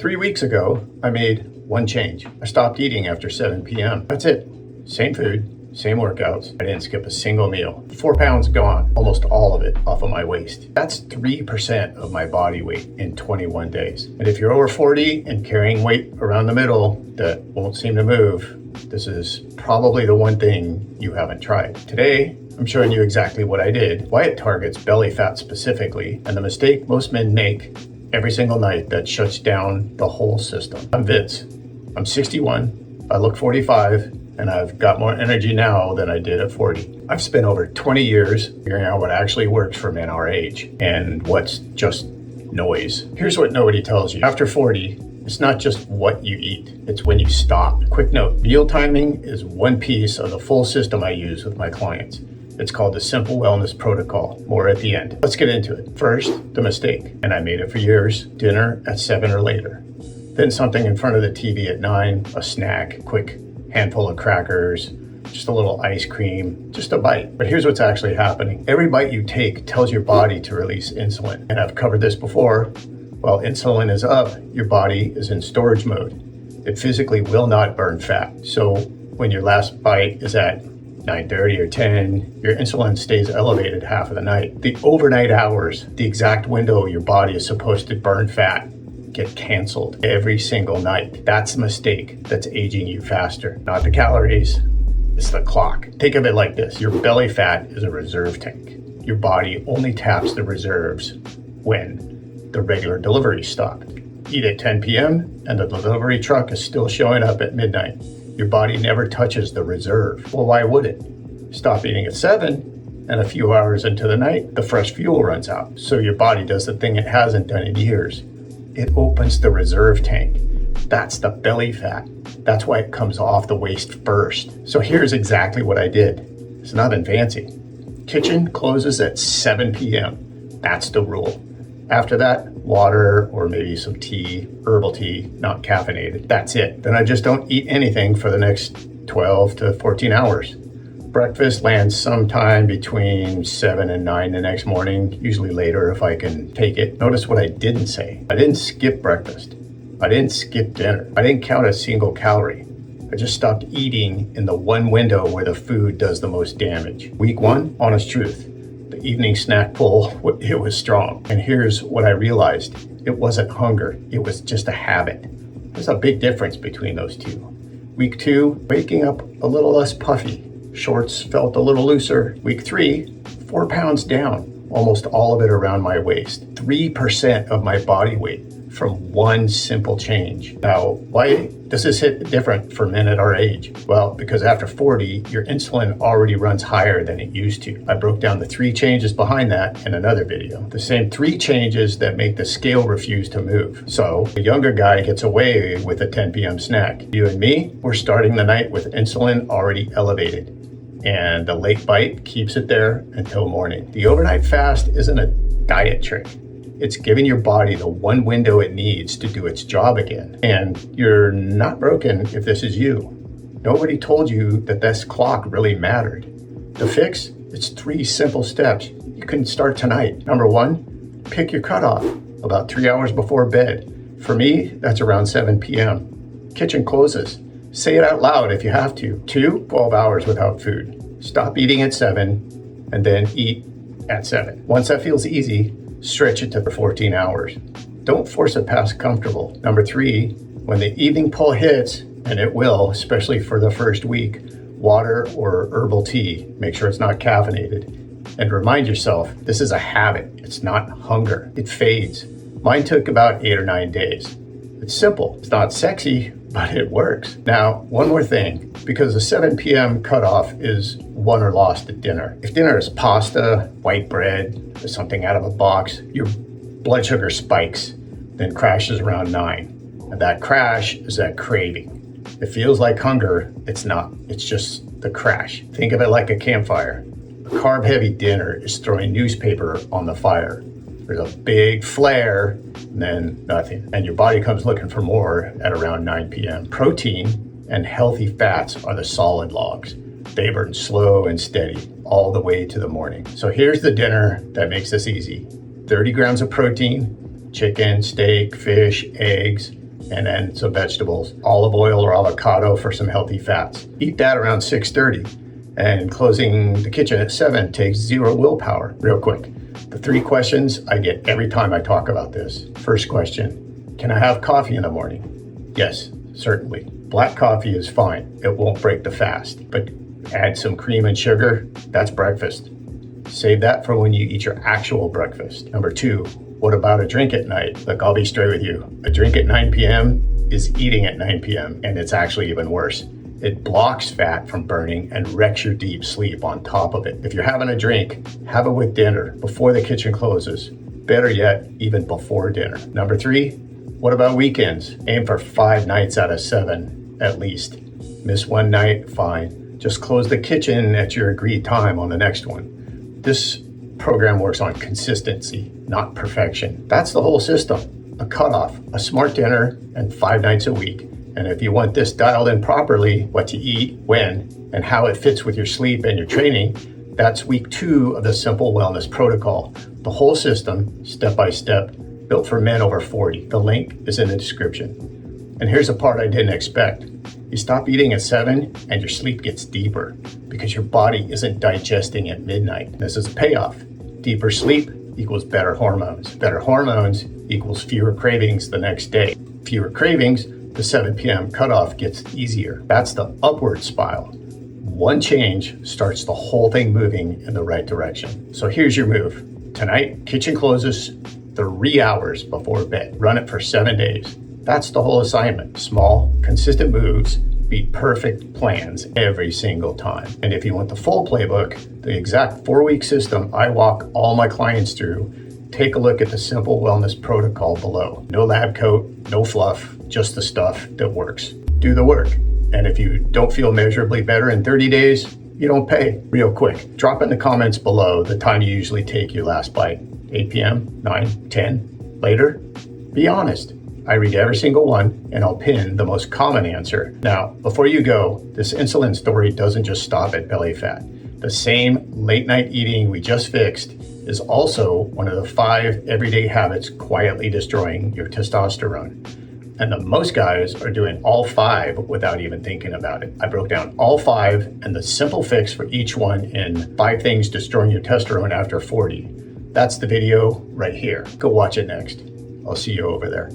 3 weeks ago, I made one change. I stopped eating after 7 p.m. That's it. Same food, same workouts. I didn't skip a single meal. 4 pounds gone, almost all of it off of my waist. That's 3% of my body weight in 21 days. And if you're over 40 and carrying weight around the middle that won't seem to move, this is probably the one thing you haven't tried. Today, I'm showing you exactly what I did, why it targets belly fat specifically, and the mistake most men make every single night that shuts down the whole system. I'm Vince. I'm 61. I look 45, and I've got more energy now than I did at 40. I've spent over 20 years figuring out what actually works for men our age and what's just noise. Here's what nobody tells you. After 40, it's not just what you eat, it's when you stop. Quick note, meal timing is one piece of the full system I use with my clients. It's called the Simple Wellness Protocol. More at the end. Let's get into it. First, the mistake, and I made it for years, dinner at 7 or later. Then something in front of the TV at 9, a snack, quick handful of crackers, just a little ice cream, just a bite. But here's what's actually happening. Every bite you take tells your body to release insulin. And I've covered this before. While insulin is up, your body is in storage mode. It physically will not burn fat. So when your last bite is at 9:30 or 10, your insulin stays elevated half of the night. The overnight hours, the exact window your body is supposed to burn fat, get canceled every single night. That's a mistake that's aging you faster. Not the calories, it's the clock. Think of it like this. Your belly fat is a reserve tank. Your body only taps the reserves when the regular deliveries stop. Eat at 10 p.m. and the delivery truck is still showing up at midnight. Your body never touches the reserve. Well, why would it? Stop eating at 7, and a few hours into the night, the fresh fuel runs out. So your body does the thing it hasn't done in years. It opens the reserve tank. That's the belly fat. That's why it comes off the waist first. So here's exactly what I did. It's nothing fancy. Kitchen closes at 7 p.m. That's the rule. After that, water or maybe some tea, herbal tea, not caffeinated. That's it. Then I just don't eat anything for the next 12 to 14 hours. Breakfast lands sometime between 7 and 9 the next morning, usually later if I can take it. Notice what I didn't say. I didn't skip breakfast. I didn't skip dinner. I didn't count a single calorie. I just stopped eating in the one window where the food does the most damage. Week 1, honest truth. The evening snack pull, it was strong. And here's what I realized. It wasn't hunger. It was just a habit. There's a big difference between those two. Week 2, waking up a little less puffy. Shorts felt a little looser. Week 3, 4 pounds down. Almost all of it around my waist. 3% of my body weight from one simple change. Now, why does this hit different for men at our age? Well, because after 40, your insulin already runs higher than it used to. I broke down the 3 changes behind that in another video. The same 3 changes that make the scale refuse to move. So the younger guy gets away with a 10 p.m. snack. You and me, we're starting the night with insulin already elevated. And the late bite keeps it there until morning. The overnight fast isn't a diet trick. It's giving your body the one window it needs to do its job again. And you're not broken if this is you. Nobody told you that this clock really mattered. The fix, it's 3 simple steps. You can start tonight. Number 1, pick your cutoff about 3 hours before bed. For me, that's around 7 p.m. Kitchen closes. Say it out loud if you have to. 2, 12 hours without food. Stop eating at 7 and then eat at 7. Once that feels easy, stretch it to 14 hours. Don't force it past comfortable. Number 3, when the evening pull hits, and it will, especially for the first week, water or herbal tea. Make sure it's not caffeinated. And remind yourself, this is a habit. It's not hunger. It fades. Mine took about 8 or 9 days. It's simple. It's not sexy, but it works. Now, one more thing, because the 7 p.m. cutoff is won or lost at dinner. If dinner is pasta, white bread, or something out of a box, your blood sugar spikes, then crashes around 9. And that crash is that craving. It feels like hunger. It's not. It's just the crash. Think of it like a campfire. A carb-heavy dinner is throwing newspaper on the fire. There's a big flare, and then nothing. And your body comes looking for more at around 9 p.m. Protein and healthy fats are the solid logs. They burn slow and steady all the way to the morning. So here's the dinner that makes this easy. 30 grams of protein, chicken, steak, fish, eggs, and then some vegetables, olive oil or avocado for some healthy fats. Eat that around 6:30. And closing the kitchen at 7 takes zero willpower. Real quick, the 3 questions I get every time I talk about this. First question, can I have coffee in the morning? Yes, certainly. Black coffee is fine. It won't break the fast. But add some cream and sugar, that's breakfast. Save that for when you eat your actual breakfast. Number 2, what about a drink at night? Look, I'll be straight with you. A drink at 9 p.m. is eating at 9 p.m. and it's actually even worse. It blocks fat from burning and wrecks your deep sleep on top of it. If you're having a drink, have it with dinner before the kitchen closes. Better yet, even before dinner. Number 3, what about weekends? Aim for 5 nights out of 7 at least. Miss one night, fine. Just close the kitchen at your agreed time on the next one. This program works on consistency, not perfection. That's the whole system. A cutoff, a smart dinner, and 5 nights a week. And if you want this dialed in properly, what to eat, when, and how it fits with your sleep and your training, that's week 2 of the Simple Wellness Protocol. The whole system, step by step, built for men over 40. The link is in the description. And here's the part I didn't expect. You stop eating at 7 and your sleep gets deeper because your body isn't digesting at midnight. This is a payoff. Deeper sleep equals better hormones. Better hormones equals fewer cravings the next day. Fewer cravings, the 7 p.m. cutoff gets easier. That's the upward spiral. One change starts the whole thing moving in the right direction. So here's your move. Tonight, kitchen closes 3 hours before bed. Run it for 7 days. That's the whole assignment. Small, consistent moves beat perfect plans every single time. And if you want the full playbook, the exact 4-week system I walk all my clients through, take a look at the Simple Wellness Protocol below. No lab coat, no fluff, just the stuff that works. Do the work. And if you don't feel measurably better in 30 days, you don't pay. Real quick, drop in the comments below the time you usually take your last bite. 8 p.m., 9, 10, later? Be honest. I read every single one and I'll pin the most common answer. Now, before you go, this insulin story doesn't just stop at belly fat. The same late night eating we just fixed is also one of the 5 everyday habits quietly destroying your testosterone. And the most guys are doing all 5 without even thinking about it. I broke down all 5 and the simple fix for each one in 5 things destroying your testosterone after 40. That's the video right here. Go watch it next. I'll see you over there.